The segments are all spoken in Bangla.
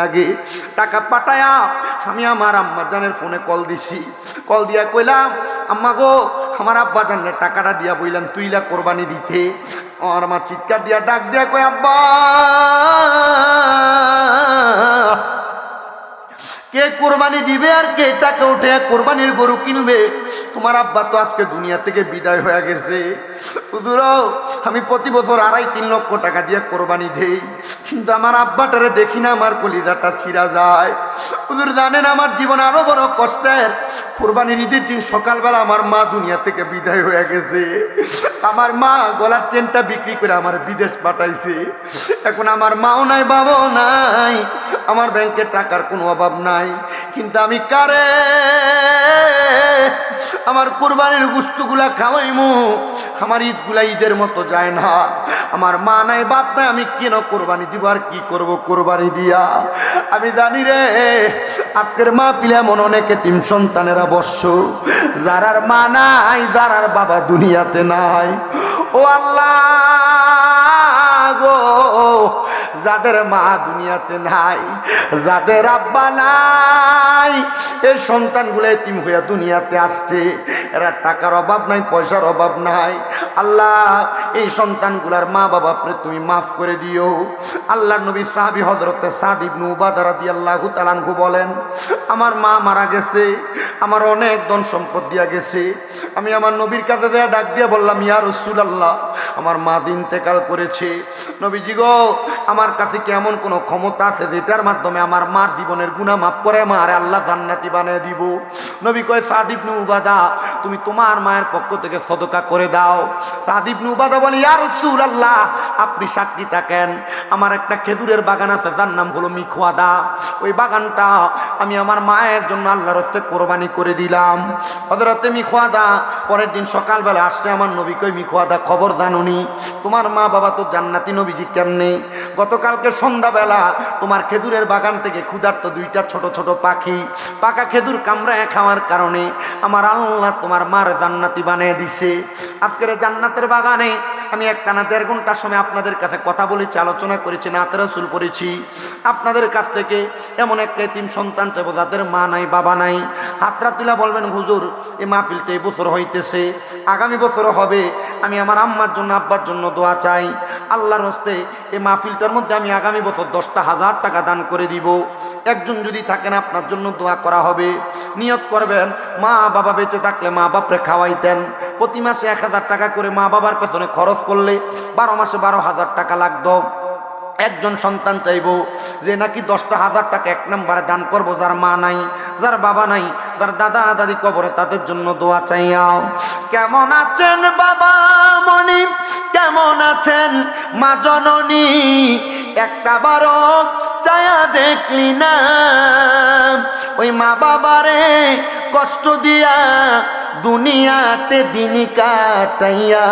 আগে টাকা পাঠায়া আমি আমার আম্মাজানের ফোনে কল দিছি। কল দিয়া কইলাম, আম্মা গো, আমার আব্বাজানের টাকাটা দিয়া বইলাম তুইলা কোরবানি দিতে। আমার মা চিৎকার দিয়া ডাক দিয়া কই, আব্বা কে কোরবানি দিবে আর কে টাকা উঠে কোরবানির গরু কিনবে? তোমার আব্বা তো আজকে দুনিয়া থেকে বিদায় হয়ে গেছে। হুজুর, আমি প্রতি বছর 2.5-3 লক্ষ টাকা দিয়ে কোরবানি দেই, কিন্তু আমার আব্বাটারে দেখি না, আমার কলিজাটা ছিঁড়া যায়। হুজুর জানেন, আমার জীবন আরো বড় কষ্টের। কোরবানির ঈদের দিন সকালবেলা আমার মা দুনিয়া থেকে বিদায় হয়ে গেছে। আমার মা গলার চেনটা বিক্রি করে আমার বিদেশ পাঠাইছে। এখন আমার মাও নাই, বাবাও নাই, আমার ব্যাংকে টাকার কোনো অভাব নাই, কিন্তু আমি কারে আমার কোরবানির গোশতগুলা খাওয়াইমু? আমার ঈদগুলা ঈদের মতো যায় না। আমার মা নাই, বাপ নাই, আমি কেন কোরবানি দিব? আর কি করব কোরবানি দিয়া? আমি জানি রে, আজকের মাহফিলে এমন অনেক এতিম সন্তানেরা বর্ষ, যারার মা নাই, যারার বাবা দুনিয়াতে নাই। ও আল্লাহ গো, যাদের মা দুনিয়াতে নাই, যাদের আব্বা নাই, এই সন্তানগুলো এতিম হইয়া দুনিয়াতে আসছে। এরা টাকার অভাব নাই, পয়সার অভাব নাই। আল্লাহ, এই সন্তানগুলার মা বাবা তুমি মাফ করে দিও। আল্লাহর নবী সাহাবী হযরত সাদ ইবনে উবাদা রাদিয়াল্লাহু তাআলা আনহু বলেন, আমার মা মারা গেছে, আমার অনেক ধন সম্পদ দিয়া গেছে। আমি আমার নবীর কাছে ডাক দিয়ে বললাম, ইয়া রাসূলুল্লাহ, আমার মা ইন্তেকাল করেছে। নবীজি গো, আমার কাছে কি এমন কোনো ক্ষমতা আছে যেটার মাধ্যমে আমার মার জীবনের গুনাহ মাফ করে মারে আল্লাহ জান্নাতি বানিয়ে দিব? নবী কয়, সাদ ইবনে উবাদা, তুমি তোমার মায়ের পক্ষ থেকে সদকা করে দাও। সাদ ইবনে উবাদা বলে, ইয়া রাসূলুল্লাহ, আপনি সাক্ষী থাকেন, আমার একটা খেজুরের বাগান আছে, যার নাম হলো মিখওয়াদা। ওই বাগানটা আমি আমার মায়ের জন্য আল্লাহর হস্তে কোরবানি করে দিলাম। হযরতে মিখওয়াদা পরের দিন সকালবেলা আসছে আমার নবী কই, মিখওয়াদা, খবর জানুনি তোমার মা বাবা তো জান্নাতি? নবীজি কেমনে? গতকালকে সন্ধ্যাবেলা তোমার খেজুরের বাগান থেকে ক্ষুধার্ত 2টা ছোট ছোট পাখি পাকা খেজুর কামড়ায় খাওয়ার কারণে আমার আল্লাহ তোমার মার জান্নাতি বানিয়ে দিছে। আজকের জান্নাতের বাগানে আমি একটানা 1.5 ঘন্টার সময় আপনাদের কাছে কথা বলেছি, আলোচনা করেছি, নাতে রাসূল পড়েছি। আপনাদের কাছ থেকে এমন একটা এতিম সন্তান চাইবো যাদের মা নাই, বাবা নাই। হাতরা তুলা বলবেন, হুজুর এই মাহফিলটা এই বছর হইতেছে, আগামী বছরও হবে, আমি আমার আম্মার জন্য আব্বার জন্য দোয়া চাই। আল্লাহর হস্তে এই মাহফিলটার মধ্যে আমি আগামী বছর 10,000 টাকা দান করে দিব। একজন যদি থাকেন, আপনার জন্য দোয়া করা হবে। নিয়ত করবেন, মা বাবা বেঁচে থাকলে মা বাপরে খাওয়াইতেন। প্রতি মাসে 1000 টাকা করে মা বাবার পেছনে খরচ করলে 12 মাসে 12,000 টাকা লাগতো। একজন সন্তান চাইবো যে নাকি 10,000 টাকা 1 নম্বরে দান করবো, যার মা নাই, যার বাবা নাই, যার দাদা দাদি কবরে, তাদের জন্য দোয়া চাইয়াও। কেমন আছেন বাবা মনি, কেমন আছেন মা জননী, একটা বারো চায়া দেখলি না? ওই মা বাবারে কষ্ট দিয়া দুনিয়াতে দিন কাটাইয়া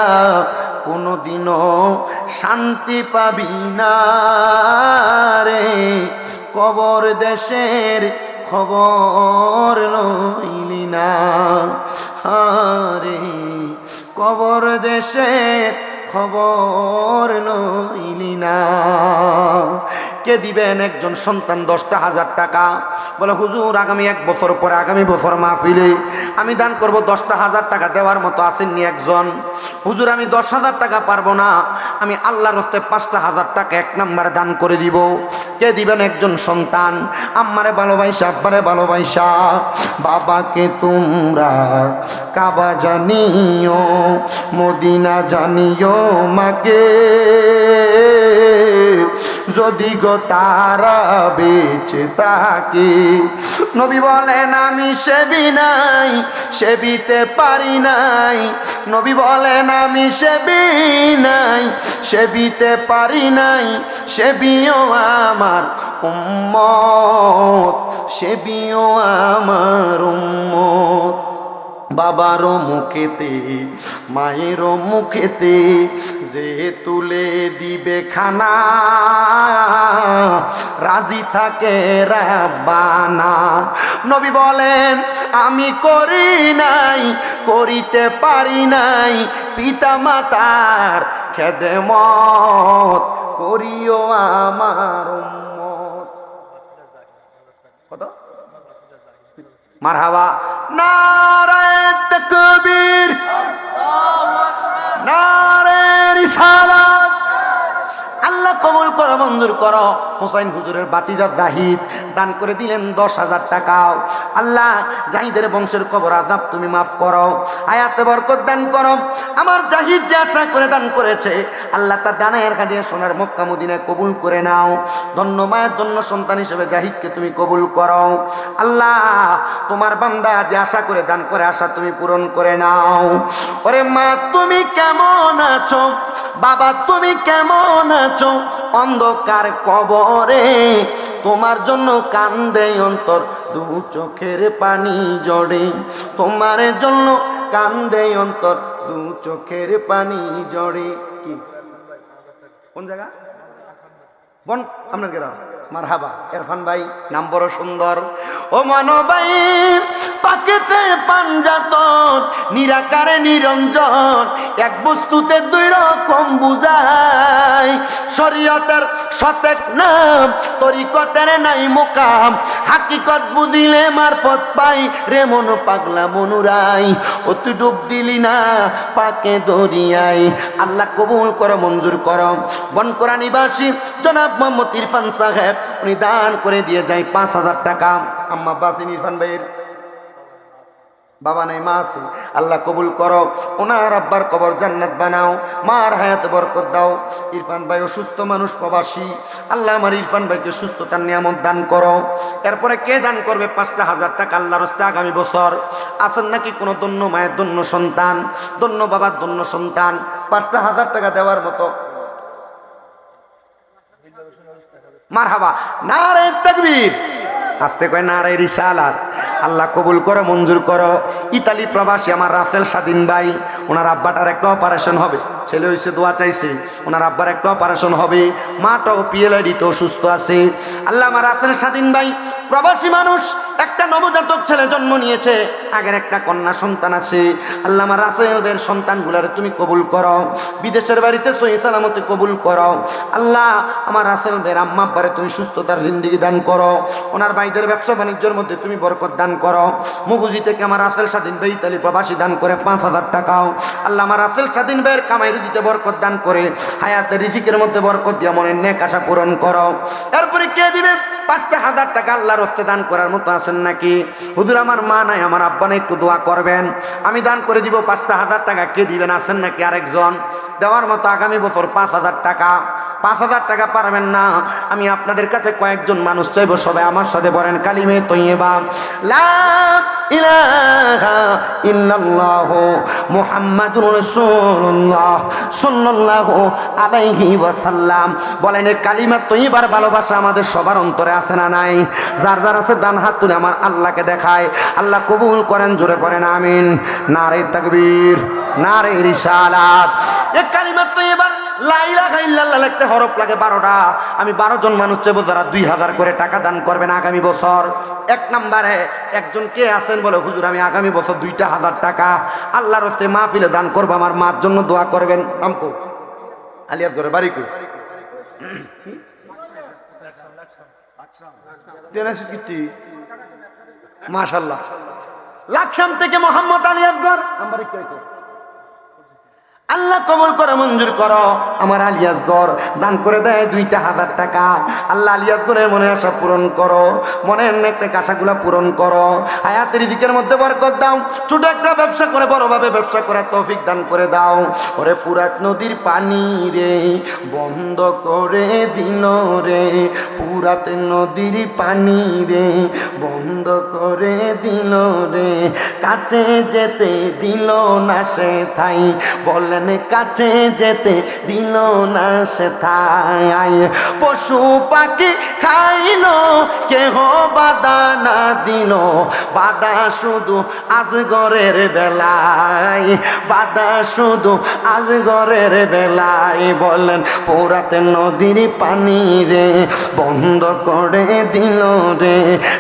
কোনোদিনও শান্তি পাবি না রে। কবর দেশের খবর লইলি না, হারে কবর দেশের খবর লইলি না। কে দিবেন? একজন সন্তান 10,000 টাকা। বলে, হুজুর আগামী 1 বছর পরে, আগামী বছর মাহফিলে আমি দান করব, 10,000 টাকা দেওয়ার মতো আসেননি একজন? হুজুর আমি 10,000 টাকা পারবো না, আমি আল্লাহর হস্তে 5,000 টাকা 1 নম্বরে দান করে দিব। কে দিবেন? একজন সন্তান। আম্মারে ভালোবাসা, আব্বারে ভালোবাসা, বাবাকে তোমরা কাবা জানিও, মদিনা জানিও মাকে, যদি গো তারা বেঁচে থাকে। নবী বলেন, আমি সেবি নাই, সেবিতে পারি নাই। নবী বলেন, আমি সেবি নাই, সেবিতে পারি নাই। সেবিও আমার উম্মত, সেবিও আমার উম্মত। বাবারও মুখেতে, মায়েরও মুখেতে যে তুলে দিবে খানা, রাজি থাকে রাব্বানা। নবী বলেন, আমি করি নাই, করিতে পারি নাই, পিতা মাতার খেদমত, করিও আমার উম্মত। মারহাবা। নারায়ে তাকবীর, নারায়ে রিসালাত। আল্লাহ কবুল করো, মঞ্জুর করো। হুসাইন হুজুরের বাতিজাত জাহিদ দান করে দিলেন 10,000 টাকা। আল্লাহ জাহিদের বংশের কবর আযাব তুমি মাফ করো, হায়াতে বরকত দান করো। আমার জাহিদ যে আশা করে দান করেছে, আল্লাহ তার দানের হাদিয়া সোনার মক্কা মদিনায় কবুল করে নাও। ধন্য মায়ের জন্য সন্তান হিসেবে জাহিদকে তুমি কবুল করো। আল্লাহ তোমার বান্দা যে আশা করে দান করে, আশা তুমি পূরণ করে নাও। ওরে মা তুমি কেমন আছো, বাবা তুমি কেমন আছো, অন্ধকার কবরে তোমার জন্য কান্দে অন্তর, দু চোখের পানি জড়ে তোমার জন্য কান্দে অন্তর, দু চোখের পানি জড়ে। কি কোন জায়গা? বন আপনার গ্রাম। মারহাবা ইরফান ভাই, নাম বড় সুন্দর। ও মনোবাই পাকেতে পাঞ্জাতন, নিরাকারে নিরঞ্জন, এক বস্তুতে দুই রকম বুঝায়। শরীয়তের সতেক নাম, তরিকতের নাই মোকাম, হাকিকত বুঝিলে মারফত পাই রে মন পাগলা মনুরাই। ও তুই ডুব দিলি না পাকে দরিয়াই। আল্লাহ কবুল করো, মঞ্জুর করো। বনকরা নিবাসী জনাব মোহাম্মদ ইরফান সাহেব উনি দান করে দিয়ে যায় 5,000 টাকা। আম্মা বাসিন ইরফান ভাইয়ের বাবা নাই, মা আছে। আল্লাহ কবুল করো, ওনার আব্বার কবর জান্নাত বানাও, মার হায়াতে বরকত দাও। ইরফান ভাই অসুস্থ মানুষ, প্রবাসী। আল্লাহ আমার ইরফান ভাইকে সুস্থতার নিয়ামত দান করো। এরপরে কে দান করবে 5,000 টাকা আল্লাহর রাস্তে আগামী বছর? আছেন নাকি কোনো দন্য মায়ের দন্য সন্তান, দন্য বাবার দন্য সন্তান 5,000 টাকা দেওয়ার মতো? মারহাবা, নারায়ে তাকবীর। আস্তে কয় নারায়ে রিসালাত। আল্লাহ কবুল করো, মঞ্জুর করো। ইতালি প্রবাসী আমার রাসেল স্বাধীন ভাই, ওনার আব্বাটার একটা অপারেশন হবে, ছেলে হয়েছে দোয়া চাইছে, ওনার আব্বার একটা অপারেশন হবে, মাটাও পিএলআইডিতে অসুস্থ আছে। আল্লাহ আমার রাসেল স্বাধীন ভাই প্রবাসী মানুষ, একটা নবজাতক ছেলে জন্ম নিয়েছে, আগের একটা কন্যা সন্তান আছে। আল্লাহ আমার রাসেল ভাইয়ের সন্তানগুলারে তুমি কবুল করো, বিদেশের বাড়িতে সহি সালামতে কবুল করো। আল্লাহ আমার রাসেল ভাইয়ের আম্মা আব্বারে তুমি সুস্থতার জিন্দেগি দান করো, ওনার ভাইদের ব্যবসা বাণিজ্যের মধ্যে তুমি বরকত দান করো। মুগুজি থেকে আমার রাসেল স্বাধীন ভাই ইতালি প্রবাসী দান করে 5,000 টাকাও। আল্লাহ আমার রাসেল স্বাধীন ভাইয়ের কামাই রুজিতে বরকত দান করে, হায়াতের রিজিকের মধ্যে বরকত দিয়া মনের নেক আশা পূরণ করো। এরপরে কে দিবে 5,000 টাকা আল্লাহর রাস্তে দান করার মতো আছেন নাকি? হুজুর আমার মা নাই, আমার আব্বা নাই, একটু দোয়া করবেন, আমি দান করে দিব 5,000 টাকা। কে দিবেন? আছেন নাকি আরেকজন? দেওয়ার মতো আগামী বছর 5,000 টাকা। 5,000 টাকা পারবেন না, আমি আপনাদের কাছে কয়েকজন মানুষ চাইব, সবাই আমার সাথে বলেন কালিমে তৈয়বা লা ইলাহা ইল্লাল্লাহু মুহাম্মাদুর রাসূলুল্লাহ সাল্লাল্লাহু আলাইহি ওয়াসাল্লাম। বলেন এই কালিমা তৈয়বার ভালোবাসা আমাদের সবার অন্তরে আছে না নাই? যার যার আছে ডান হাত তুলে আমার আল্লাহকে দেখায়। আল্লাহ কবুল করেন, জোরে করেন আমিন। নারায়ে তাকবীর, নারায়ে রিসালাত। এই কালিমা তৈয়বার লা ইলাহা ইল্লাল্লাহ লিখতে হরফ লাগে 12টা। আমি 12 জন মানুষ চাইবো যারা 2,000 করে টাকা দান করবেন আগামী বছর। 1 নম্বরে একজন কে আছেন বলে হুজুর আমি আগামী বছর 2,000 টাকা আল্লাহর রাস্তায় মাহফিলে দান করবো, আমার মার জন্য দোয়া করবেন। আমকো আলিয়াস ঘরে বাড়ি কো মাশাআল্লাহ। লাকসাম থেকে মোহাম্মদ আলী আকবর আমার একটু আল্লাহ কবুল করে, মঞ্জুর করো। আমার আলিয়াসগর দান করে দেয় 2,000 টাকা। আল্লাহ আলিয়াসগরের মনের আশা পূরণ করো, মনের নেক আশাগুলা পূরণ করো, হায়াতের রিজিকের মধ্যে বরকত দাও। ছোট একটা ব্যবসা করে বড়ভাবে ব্যবসা করার তৌফিক দান করে দাও। ওরে পুরাত নদীর পানি রে বন্ধ করে দিল রে, পুরাত নদীর পানি রে বন্ধ করে দিল রে, কাছে যেতে দিল না সে ঠাই, বলে কাছে যেতে দিল না সে ঠাই। পশু পাখি খাইল কেহ বাধা না দিল, বাধা শুধু আজগরের বেলায়, বাধা শুধু আজগরের বেলায়। বলেন পোরাতে নদীর পানি রে বন্ধ করে দিল রে,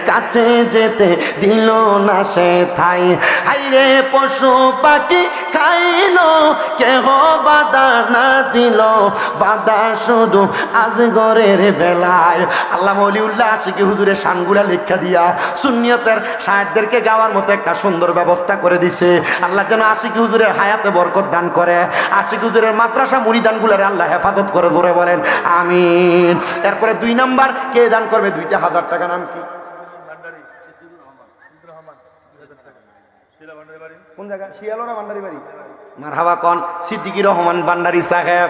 কাছে যেতে দিল না সে ঠাই। হাইরে পশু পাখি খাইল কেহ হো বাধা না দিল, বাধা শুধু আজগরের বেলায়। আল্লামা ওলিউল্লাহ আশিকি হুজুরের শানগুলা লেখা দিয়া সুন্নিয়তের শায়েরদেরকে গাওয়ার মতো একটা সুন্দর ব্যবস্থা করে দিছে। আল্লাহ যেন আশিকি হুজুরের হায়াতে বরকত দান করে, আশিকি হুজুরের মাদ্রাসা মুরিদানগুলোর আল্লাহ হেফাজত করে, জোরে বলেন আমিন। এরপরে 2 নাম্বার কে দান করবে 2,000 টাকা? নাম কি? কোন জায়গা? শিয়ালরা ভান্ডারি বাড়ি। মারহাবা কোন? সিদ্দিকুর রহমান ভান্ডারি সাহেব।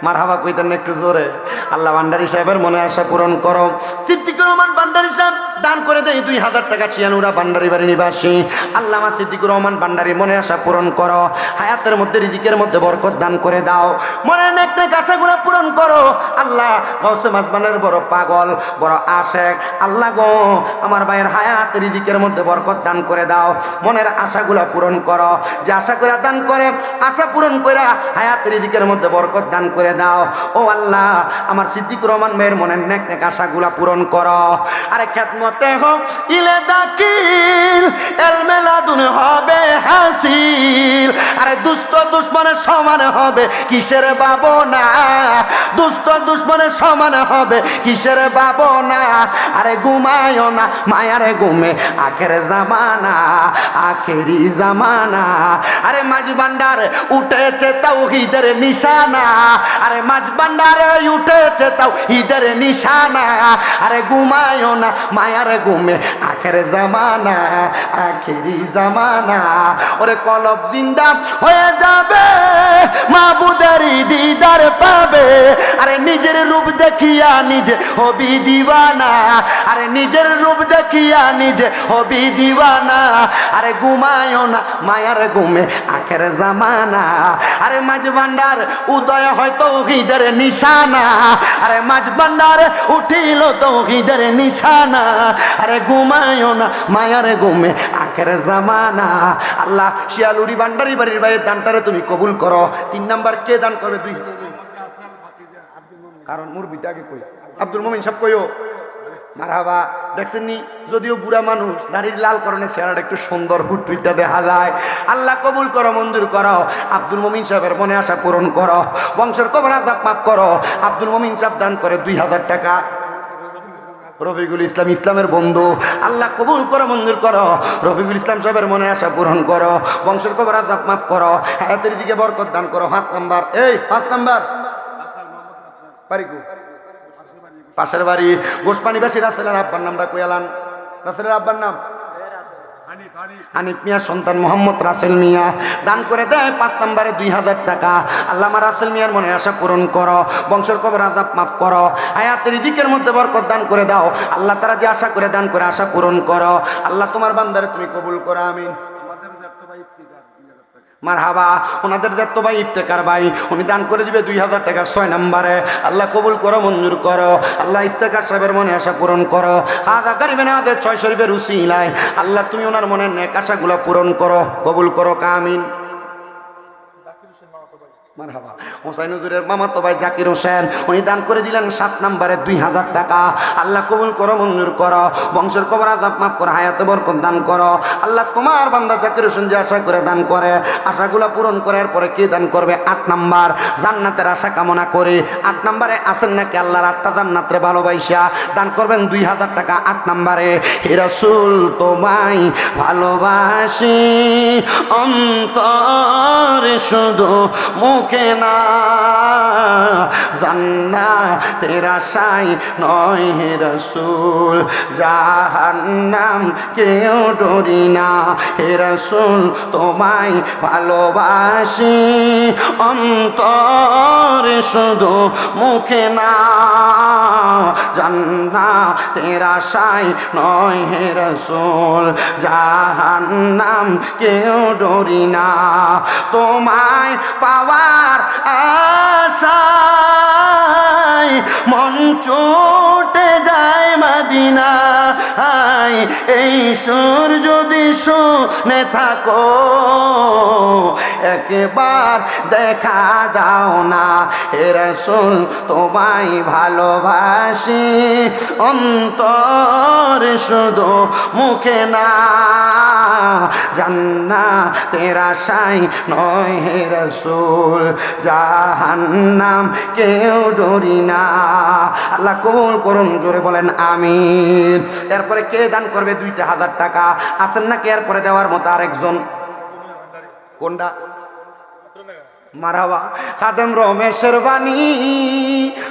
মারহাবা কইতেন না একটু জোরে? আল্লাহ ভান্ডারি সাহেবের মনে আশা পূরণ করো। সিদ্দিকুর রহমান ভান্ডারি সাহেব দান করে দেয় 2,000 টাকা শিয়ালুরা ভান্ডারি বাড়ি নিবাসী। আল্লাহ আমার সিদ্দিকুর রহমান ভান্ডারি মনে আশা পূরণ করো, হায়াতের মধ্যে রিজিকের মধ্যে বরকত দান করে দাও, মনের নেক নেক আশাগুলো পূরণ করো। আল্লাহ গৌসে মাজমানের বড় পাগল, বড় আশেক, আল্লাহ গো আমার ভাইয়ের হায়াত রিজিকের মধ্যে বরকত দান করে দাও, মনের আশাগুলো পূরণ করো। যে আশা করে দান করে আশা পূরণ করে হায়াত রিজিকের মধ্যে বরকত দান করে দাও। ও আল্লাহ আমার সিদ্দিকুর রহমান ভাইয়ের মনের নেক নেক আশাগুলো পূরণ করো। আরে খেদমতে হোক ইলে দাকিল এলমেলাদুন হবে হাসিল। আরে দুষ্ট দুশ্মনের সমান হবে কিসের ভাবনা, দুষ্ট দুশ্মনের সমান হবে কিসের ভাবনা। আরে ঘুমায়ও না মায়ারে ঘুমে আখের জামানা, আখেরি জামানা। আরে মাঝ ভান্ডার উঠেছে তাওহীদের নিশানা, আরে মাঝ ভান্ডারে উঠেছে তাওহীদের নিশানা। আরে ঘুমায়ও না মায়ারে ঘুমে আখের জামানা, আখেরি জামানা। ওরে কলব জিন্দা হয়ে যাবে মাবুদের দিদার পাবে। আরে নিজের রূপ দেখিয়া নিজে হবি দিওয়ানা, আরে নিজের রূপ দেখিয়া নিজে হবি দিওয়ানা। আরে ঘুমায়ও না মায়ার ঘুমে আখের জামানা। আরে মাঝ ভান্ডার উদয় হয় তাওহীদের নিশানা, আরে মাঝ ভান্ডার উঠিল তাওহীদের নিশানা। আরে ঘুমায়ও না মায়ার ঘুমে আখের জামানা। আল্লাহ শিয়ালুরি ভান্ডারি বাড়ির ভাইয়ের দানটারে তুমি কবুল করো। 3 নাম্বার কে দান করবে? 2, কারণ মুরবিটাকে কই আব্দুল মুমিন সাহেব কইও। মারহাবা। দেখছেন নি, যদিও বুড়া মানুষ, দাড়ির লাল কারণে চেহারাটা একটু সুন্দর হুটুইটা দেখা যায়। আল্লাহ কবুল করো, মঞ্জুর করো। আব্দুল মুমিন সাহেবের মনে আশা পূরণ করো, বংশের কবর আযাব মাফ করো। আব্দুল মুমিন সাহেব দান করে 2,000 টাকা। রফিকুল ইসলাম ইসলামের বন্ধু, আল্লাহ কবুল করো, মঞ্জুর করো। রফিকুল ইসলাম সাহেবের মনে আশা পূরণ করো, বংশের কবর আযাব মাফ করো, হায়াতের দিকে বরকত দান করো। 5 নাম্বার, এই 5 নাম্বার পারিকু পাশের বাড়ি গোসপানিবাসী রাসেলের আব্বার নামটা কইয়ালান। রাসেলের আব্বার নাম হানিফ মিয়া, সন্তান মোহাম্মদ রাসেল মিয়া দান করে দেয় 5 নম্বরে 2,000 টাকা। আল্লাহ আমার রাসেল মিয়ার মনে আশা পূরণ করো, বংশের কবর আযাব মাফ করো, হায়াতের রিজিকের মধ্যে বরকত দান করে দাও। আল্লাহ তারা যে আশা করে দান করে আশা পূরণ করো। আল্লাহ তোমার বান্দারে তুমি কবুল করো, আমিন। মারহাবা। ওনাদের দেখতো ভাই ইফতেকার ভাই, উনি দান করে দিবে 2,000 টাকা 6 নম্বরে। আল্লাহ কবুল করো, মঞ্জুর করো। আল্লাহ ইফতেকার সাহেবের মনে আশা পূরণ করো। হাদা করিবেন আমাদের 6 শরীফের উসিলায় আল্লাহ তুমি ওনার মনের নেক আশাগুলো পূরণ করো, কবুল করো, আমিন। মারহাবা। হোসাইন হুজুরের মামাতো ভাই জাকির হোসেন, উনি দান করে দিলেন 7 নম্বরে 2,000 টাকা। আল্লাহ কবুল করো, মঞ্জুর করো, বংশের কবর আযাব মাফ করো, হায়াতে বরকত দান করো। আল্লাহ তোমার বান্দা জাকির হোসেন যে আশা করে দান করে আশাগুলো পূরণ করে। এরপরে কি দান করবে? 8 নাম্বার, জান্নাতের আশা কামনা করে। 8 নম্বরে আছেন নাকি আল্লাহর 8টা জান্নাতের ভালোবাসা দান করবেন 2,000 টাকা। 8 নম্বরে, হে রাসূল তোমায় ভালোবাসি অন্তরে শুধু মুখে না, জান্নাতের আশায় নয় হে রাসূল, জাহান্নাম কেউ ডরি না। হে রাসূল তোমায় ভালোবাসি অন্তরে শুধু মুখে না, জান্নাতের আশায় নয় হে রাসূল, জাহান্নাম কেউ ডরি না। তোমায় পাওয়ার আশায় মন ছুটে যায় মদিনায়। এই সুর যদি শুনে থাকো একবার দেখা দাও না। হে রাসূল তোমায় ভালোবাসি অন্তর করে শুধু মুখে না, জান্নাতের আশায় নয় হে রাসূল, জাহান্নাম কেউ ডরি না। আল্লাহ কবুল করুন, জোরে বলেন আমিন। এরপরে কে দান করবে 2,000 টাকা? আছেন নাকি এরপরে দেওয়ার মতো আরেকজন? কোনটা? মারাবা খাদেম রমেশের বাণী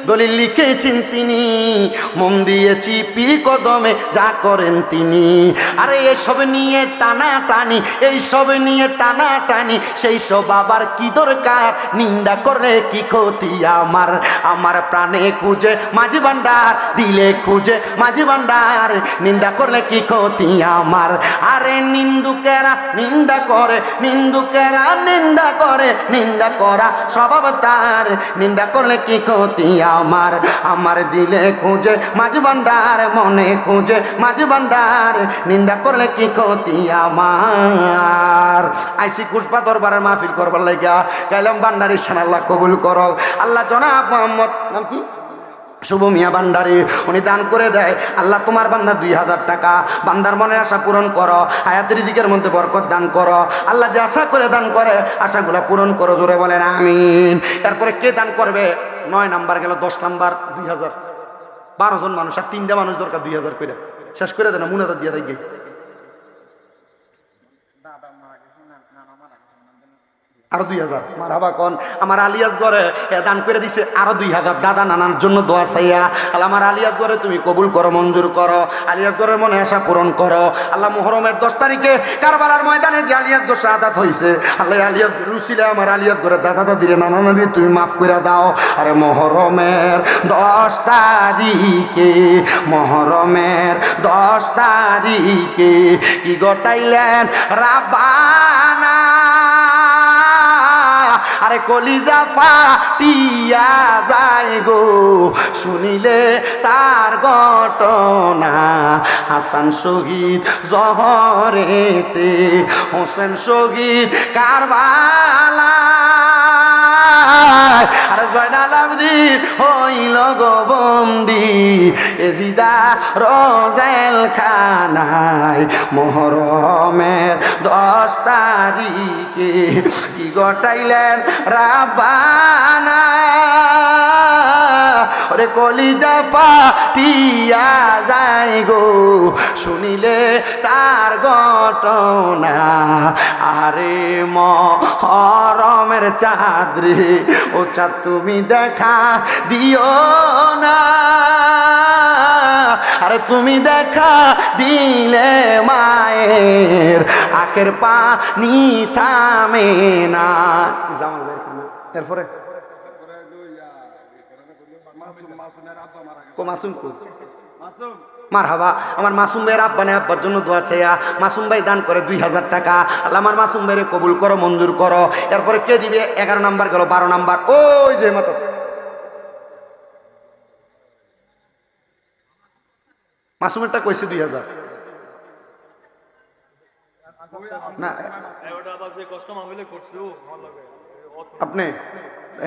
দলিল লিখেছেন তিনি, মন দিয়েছি পীর কদমে যা করেন তিনি। আরে এসব নিয়ে টানা টানি, এইসব নিয়ে টানা টানি, সেই সব আবার কি দরকার? নিন্দা করে কি ক্ষতি আমার? আমার প্রাণে খুঁজে মাঝি ভান্ডার, দিলে খুঁজে মাঝি ভান্ডার, নিন্দা করলে কি ক্ষতি আমার? আরে নিন্দুকেরা নিন্দা করে, নিন্দুকেরা নিন্দা করে, নিন্দা করা স্বভাব তার, নিন্দা করলে কি ক্ষতি আমার? আমার দিলে খুঁজে মাঝি ভান্ডার, মনে খুঁজে মাঝি ভান্ডার, নিন্দা করলে কি ক্ষতি আমার? আইসি কুশবা দরবারের মাহফিল করবার লাগিয়া গাইলাম ভান্ডারি শান, আল্লাহ কবুল করো। আল্লাহ জনাব মোহাম্মদ নাম কি শুভ মিয়া ভান্ডারি, উনি দান করে দেয়। আল্লাহ তোমার বান্দা 2,000 টাকা, বান্দার মনের আশা পূরণ করো, হায়াতের রিজিকের মধ্যে বরকত দান করো। আল্লাহ যে আশা করে দান করে আশাগুলো পূরণ করো, জোরে বলেন আমিন। এরপরে কে দান করবে? 9 নাম্বার গেল, 10 নাম্বার 2,000। 12 জন মানুষ আর 3টা মানুষ দরকার, 2,000 করে শেষ করে দেন, মুনাজাত দিয়ে দেয়। আরো 2,000 মারহাবা কোন। আমার আলিয়াস ঘরে দান করে দিছে আরো 2,000, দাদা নানার জন্য দোয়া চাইয়া। আল্লাহ আমার আলিয়াস ঘরে তুমি কবুল করো, মঞ্জুর করো, আলিয়াস ঘরের মনে আশা পূরণ করো। আল্লাহ মুহররমের 10 তারিখে কারবালার ময়দানে যে আলিয়াস ঘর শাহাদাত হয়েছে, আল্লাহ আলিয়াস রুসিলে আমার আলিয়াস ঘরে দাদা দাদিরে নানা নানি তুমি মাফ করে দাও। আরে মুহররমের 10 তারিখে, মুহররমের 10 তারিখে কি ঘটাইলেন রাব্বানা, আরে কলিজা ফাটিয়া যায় গো শুনিলে তার ঘটনা। হাসান শহীদ জহরেতে, হোসেন শহীদ কারবালা, আরে জয়নাল আবদিন হইল গো বন্দি এজিদা রোজেল খানায়। মুহররমের 10 তারিখে কি ঘটাইলেন রাব্বানা, ওরে কলিজা ফাটিয়া যায় গো শুনিলে তার ঘটনা। আরে মুহররমের চাঁদ রে, ও চাঁদ তুমি দেখা দিও না, আরে তুমি দেখা দিলে মায়ের আখের পানি থামে না। এরপরে মারহাবা আমার মাসুম ভাইয়ের আব্বা নেই, আব্বার জন্য দোয়া চাইয়া মাসুম ভাই দান করে 2,000 টাকা। আল্লাহ আমার মাসুম ভাইরে কবুল করো, মঞ্জুর করো। এরপরে কে দিবে? 11 নাম্বার গেল, 12 নাম্বার ওই যে মাতা মাসুমেরটা কইছে 2,000 না আপনি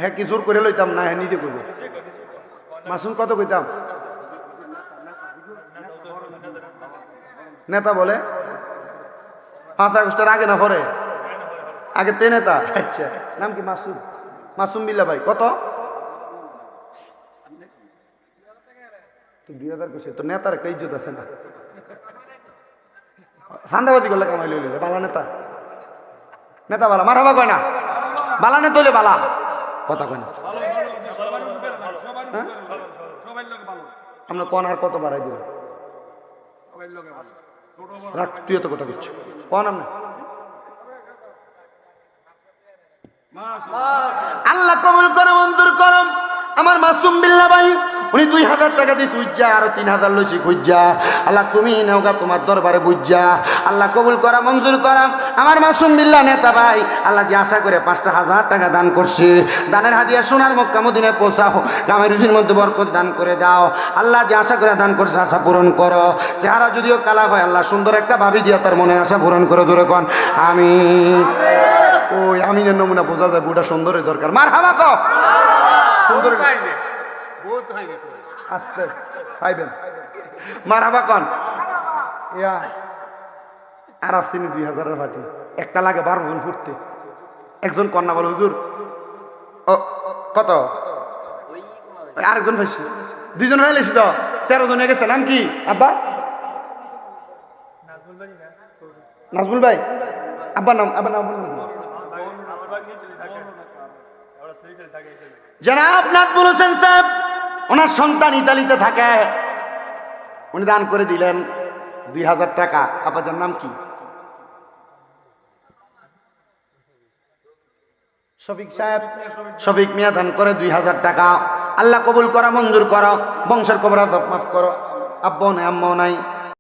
হ্যাঁ কি জোর করে লইতাম না, হ্যাঁ নিজে করবো। মাসুম কত কইতাম? নেতা বলে 5 আগস্টের আগে না পরে? আগে তে নেতা। আচ্ছা নাম কি? মাসুম, মাসুম বিল্লা ভাই। কত? 2,000 কইছে তো, নেতার একটা ইজ্জত আছে না? সান্দাবাদী করলে কামাই লইলে বালা নেতা, নেতা বালা মারহাবা কয় না, বালা নেতা হইলে বালা কথা কয় না। আমরা কোন আর কত বাড়াই দিব? রাখ, তুই এত কথা করছিস কোন আমরা। আল্লাহ কবুল করে, মঞ্জুর করম। আমার মাসুম বিল্লাহ ভাই উনি 2,000 টাকা দিয়ে খুঁজা, আরো 3,000 লইছি খুঁজা। আল্লাহ তুমি নেওগা তোমার দরবারে বুঝা। আল্লাহ কবুল করা, মঞ্জুর করা। আমার মাসুম বিল্লাহ নেতা ভাই আল্লাহ যে আশা করে 5,000 টাকা দান করছে, দানের হাদিয়া সোনার মক্কা মদিনায় পৌঁছাও, গামের রুজির মধ্যে বরকত দান করে দাও। আল্লাহ যে আশা করে দান করছে আশা পূরণ করো। চেহারা যদিও কালা হয়, আল্লাহ সুন্দর একটা ভাবি দিয়া তার মনে আশা পূরণ করো, জোরে কন আমিন। ওই আমিনের নমুনা বোঝা যায়, বুড়া সুন্দরের দরকার। মারহাবা কও সুন্দর আসতে পাইবেন। মারহাবা কন। ইয়া আর আসেনি 2000-এর পার্টি একটা লাগে 12 জন ফুটতে একজন কন্যা বলে হুজুর ও কত আরেকজন পাইছি 2 জন হয়ে লেছি তো 13 জন হয়ে গেছে নাম কি আব্বা নাজমুল ভাই আব্বার নাম জনাব নাজমুল হোসেন সাহেব ওনার সন্তান ইতালিতে থাকে উনি দান করে দিলেন 2000 টাকা আব্বাজার নাম কি শফিক সাহেব শফিক মিয়া দান করে 2000 টাকা আল্লাহ কবুল করা মঞ্জুর করো বংশের কবর আযাব মাফ করো আব্বা নাই আম্মাও নাই